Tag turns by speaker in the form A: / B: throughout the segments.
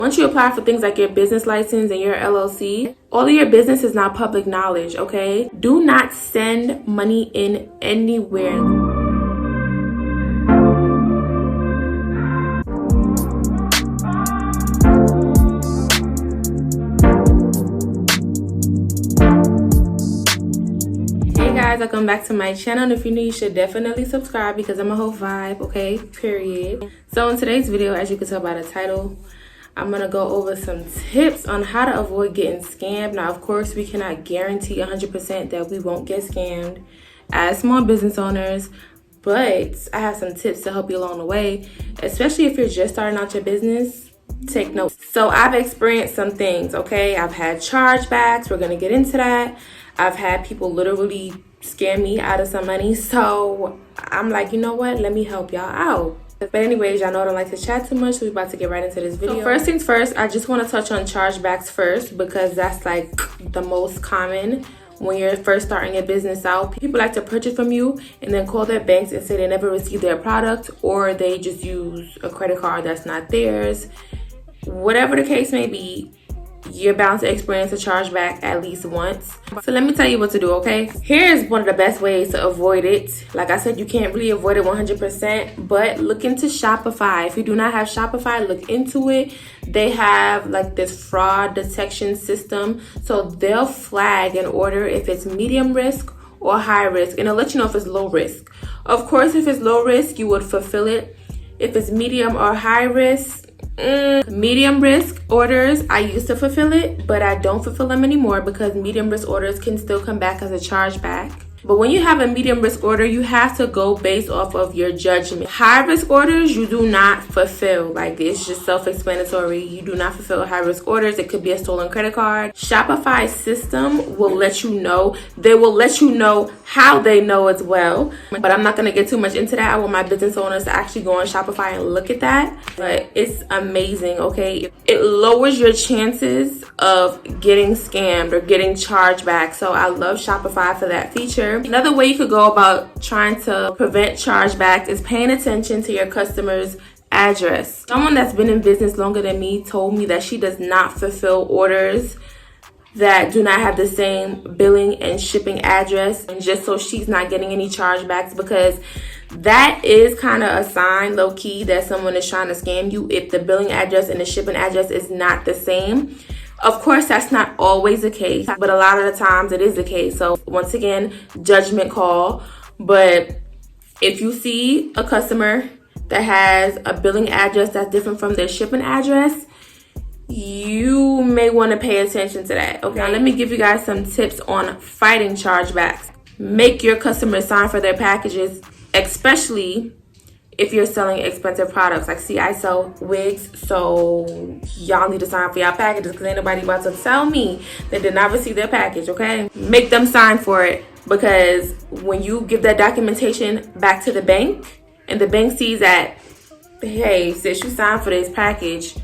A: Once you apply for things like your business license and your LLC, all of your business is now public knowledge, okay? Do not send money in anywhere. Welcome back to my channel, and if you're new, you should definitely subscribe because I'm a whole vibe, okay? Period. So in today's video, as you can tell by the title, I'm gonna go over some tips on how to avoid getting scammed. Now, of course, we cannot guarantee 100% that we won't get scammed as small business owners, but I have some tips to help you along the way, especially if you're just starting out your business. Take notes. So I've experienced some things, okay? I've had chargebacks. We're gonna get into that. I've had people literally scam me out of some money, so I'm like, you know what, let me help y'all out. But anyways, y'all know I don't like to chat too much, so we're about to get right into this video. So first things first, I just want to touch on chargebacks first because that's like the most common when you're first starting your business out. People like to purchase from you and then call their banks and say they never received their product, or they just use a credit card that's not theirs. Whatever the case may be, you're bound to experience a chargeback at least once. So let me tell you what to do, okay? Here's one of the best ways to avoid it. Like I said, you can't really avoid it 100%, but look into Shopify. If you do not have Shopify, look into it. They have like this fraud detection system. So they'll flag an order if it's medium risk or high risk, and it'll let you know if it's low risk. Of course, if it's low risk, you would fulfill it. If it's medium or high risk, medium risk orders, I used to fulfill it, but I don't fulfill them anymore because medium risk orders can still come back as a chargeback. But when you have a medium risk order, you have to go based off of your judgment. High risk orders, you do not fulfill. Like, it's just self-explanatory. You do not fulfill high risk orders. It could be a stolen credit card. Shopify system will let you know. They will let you know how they know as well. But I'm not going to get too much into that. I want my business owners to actually go on Shopify and look at that. But it's amazing, okay? It lowers your chances of getting scammed or getting charged back. So I love Shopify for that feature. Another way you could go about trying to prevent chargebacks is paying attention to your customer's address. Someone that's been in business longer than me told me that she does not fulfill orders that do not have the same billing and shipping address, and just so she's not getting any chargebacks, because that is kind of a sign, low key, that someone is trying to scam you if the billing address and the shipping address is not the same. Of course, that's not always the case, but a lot of the times it is the case. So once again, judgment call. But if you see a customer that has a billing address that's different from their shipping address, you may want to pay attention to that. Okay, now let me give you guys some tips on fighting chargebacks. Make your customers sign for their packages, especially if you're selling expensive products. Like, see, I sell wigs, so y'all need to sign for y'all packages because ain't nobody about to tell me they did not receive their package, okay? Make them sign for it, because when you give that documentation back to the bank and the bank sees that, hey, sis, you signed for this package,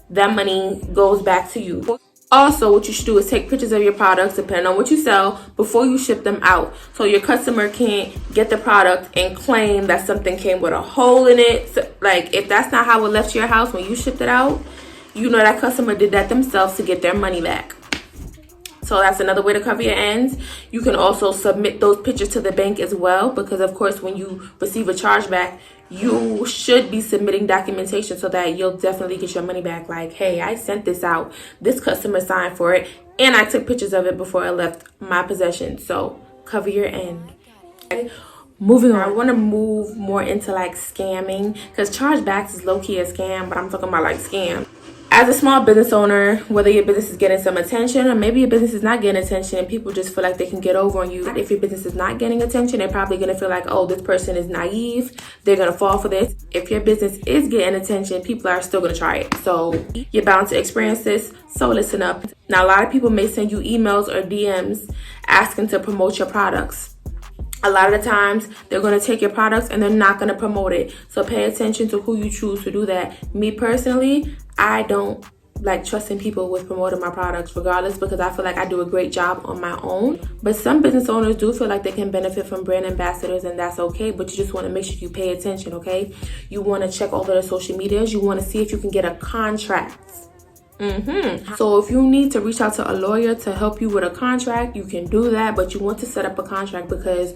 A: that money goes back to you. Also, what you should do is take pictures of your products, depending on what you sell, before you ship them out, so your customer can't get the product and claim that something came with a hole in it. So, like, if that's not how it left your house when you shipped it out, you know that customer did that themselves to get their money back. So that's another way to cover your ends. You can also submit those pictures to the bank as well, because of course when you receive a chargeback, you should be submitting documentation so that you'll definitely get your money back. Like, hey, I sent this out, this customer signed for it, and I took pictures of it before I left my possession. So cover your end. Okay. Moving on, I want to move more into like scamming, because chargebacks is low-key a scam, but I'm talking about like scam. As a small business owner, whether your business is getting some attention or maybe your business is not getting attention and people just feel like they can get over on you. If your business is not getting attention, they're probably going to feel like, oh, this person is naive, they're going to fall for this. If your business is getting attention, people are still going to try it. So you're bound to experience this, so listen up. Now, a lot of people may send you emails or DMs asking to promote your products. A lot of the times, they're going to take your products and they're not going to promote it. So pay attention to who you choose to do that. Me personally, I don't like trusting people with promoting my products regardless, because I feel like I do a great job on my own. But some business owners do feel like they can benefit from brand ambassadors, and that's okay. But you just want to make sure you pay attention, okay? You want to check all of their social medias. You want to see if you can get a contract So if you need to reach out to a lawyer to help you with a contract, you can do that, but you want to set up a contract because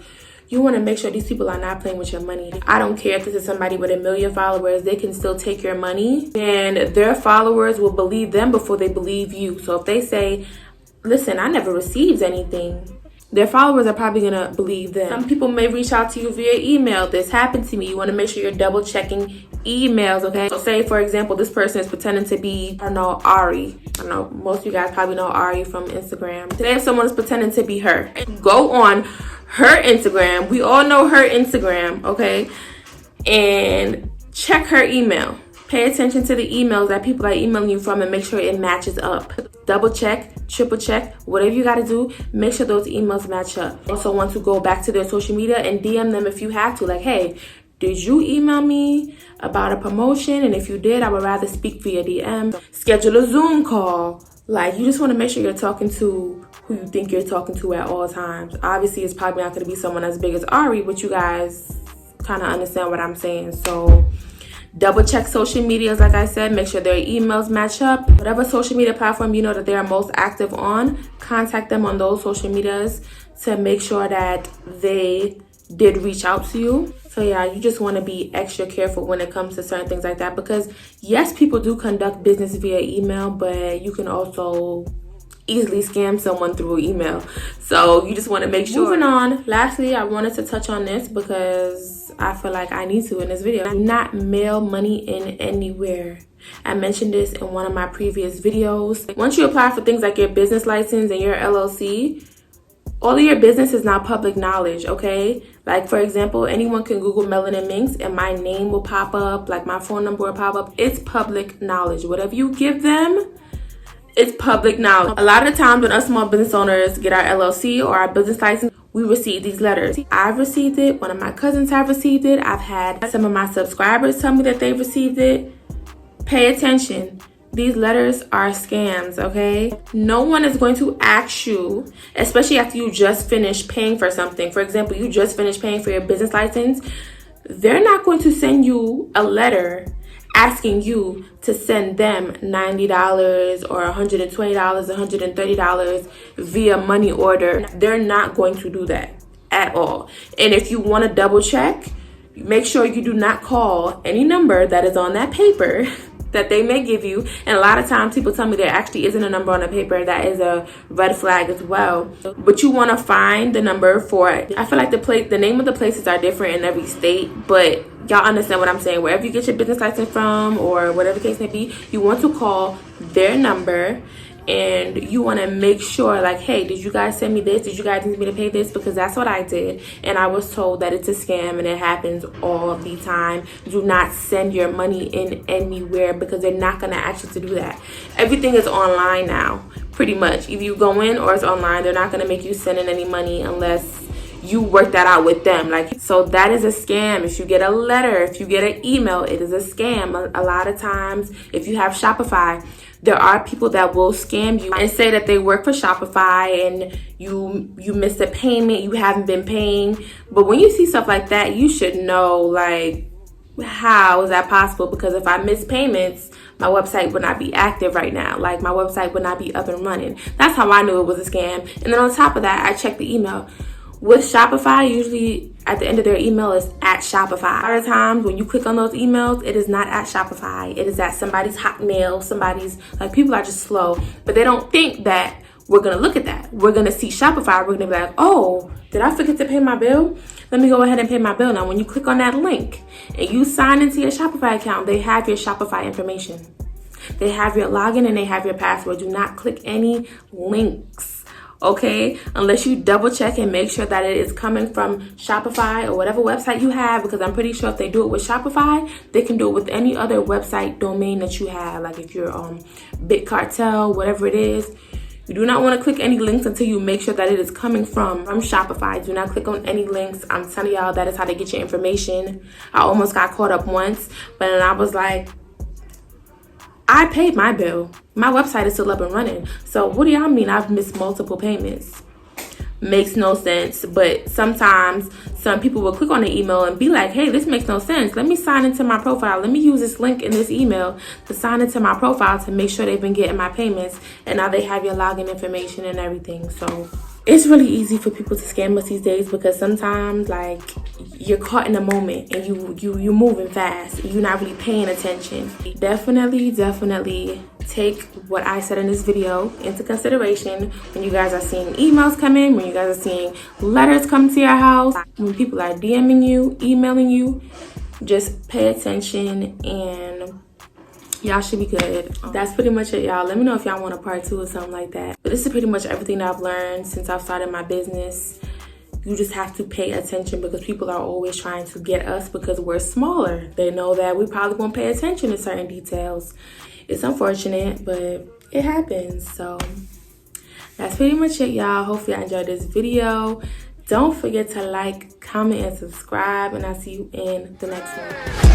A: you want to make sure these people are not playing with your money. I don't care if this is somebody with 1 million followers, they can still take your money, and their followers will believe them before they believe you. So if they say, listen, I never received anything, their followers are probably going to believe them. Some people may reach out to you via email. This happened to me. You want to make sure you're double checking emails, okay? So say, for example, this person is pretending to be, I don't know, Ari. I know most of you guys probably know Ari from Instagram. Today, if someone is pretending to be her, go on her Instagram. We all know her Instagram, okay? And check her email. Pay attention to the emails that people are emailing you from and make sure it matches up. Double check, triple check, whatever you got to do, make sure those emails match up. Also want to go back to their social media and DM them if you have to. Like, hey, did you email me about a promotion? And if you did, I would rather speak via DM. Schedule a Zoom call. Like, you just want to make sure you're talking to who you think you're talking to at all times. Obviously, it's probably not going to be someone as big as Ari, but you guys kind of understand what I'm saying. So double check social medias, like I said, make sure their emails match up. Whatever social media platform you know that they are most active on, contact them on those social medias to make sure that they did reach out to you. So yeah, you just want to be extra careful when it comes to certain things like that, because yes, people do conduct business via email, but you can also easily scam someone through email. So you just want to make sure. Moving on, lastly, I wanted to touch on this because I feel like I need to in this video. Do not mail money in anywhere. I mentioned this in one of my previous videos. Once you apply for things like your business license and your LLC, all of your business is now public knowledge, okay? Like, for example, anyone can Google Melanin Minx and my name will pop up, like my phone number will pop up. It's public knowledge. Whatever you give them, it's public knowledge. A lot of the times when us small business owners get our LLC or our business license, we receive these letters. I've received it. One of my cousins have received it. I've had some of my subscribers tell me that they've received it. Pay attention. These letters are scams, okay? No one is going to ask you, especially after you just finished paying for something. For example, you just finished paying for your business license. They're not going to send you a letter asking you to send them $90 or $120, $130 via money order. They're not going to do that at all. And if you want to double check, make sure you do not call any number that is on that paper that they may give you. And a lot of times people tell me there actually isn't a number on the paper. That is a red flag as well. But you want to find the number for it. I feel like the name of the places are different in every state, but y'all understand what I'm saying. Wherever you get your business license from or whatever the case may be, you want to call their number and you want to make sure, like, hey, did you guys send me this? Did you guys need me to pay this? Because that's what I did. And I was told that it's a scam and it happens all the time. Do not send your money in anywhere because they're not going to ask you to do that. Everything is online now, pretty much. Either you go in or it's online. They're not going to make you send in any money unless you work that out with them. Like, so that is a scam. If you get a letter, if you get an email, it is a scam. A lot of times, if you have Shopify, there are people that will scam you and say that they work for Shopify and you missed a payment, you haven't been paying. But when you see stuff like that, you should know, like, how is that possible? Because if I miss payments, my website would not be active right now. Like, my website would not be up and running. That's how I knew it was a scam. And then on top of that, I checked the email. With Shopify, usually at the end of their email is at Shopify. A lot of times when you click on those emails, it is not at Shopify. It is at somebody's Hotmail, somebody's, like, people are just slow. But they don't think that we're going to look at that. We're going to see Shopify. We're going to be like, oh, did I forget to pay my bill? Let me go ahead and pay my bill. Now, when you click on that link and you sign into your Shopify account, they have your Shopify information. They have your login and they have your password. Do not click any links. Okay, unless you double check and make sure that it is coming from Shopify or whatever website you have, because I'm pretty sure if they do it with Shopify, they can do it with any other website domain that you have. Like if you're Bit Cartel, whatever it is, you do not want to click any links until you make sure that it is coming from Shopify. Do not click on any links. I'm telling y'all, that is how they get your information. I almost got caught up once, but then I was like, I paid my bill. My website is still up and running. So what do y'all mean I've missed multiple payments? makes no sense. But sometimes some people will click on the email and be like, hey, this makes no sense. Let me sign into my profile. Let me use this link in this email to sign into my profile to make sure they've been getting my payments. And now they have your login information and everything. So it's really easy for people to scam us these days, because sometimes, like, you're caught in the moment and you're moving fast. You're not really paying attention. Definitely take what I said in this video into consideration when you guys are seeing emails come in, when you guys are seeing letters come to your house, when people are DMing you, emailing you. Just pay attention and y'all should be good. That's pretty much it, y'all. Let me know if y'all want a part 2 or something like that. But this is pretty much everything that I've learned since I've started my business. You just have to pay attention, because people are always trying to get us because we're smaller. They know that we probably won't pay attention to certain details. It's unfortunate, but it happens. So that's pretty much it, y'all. Hopefully I enjoyed this video. Don't forget to like, comment, and subscribe, and I'll see you in the next one.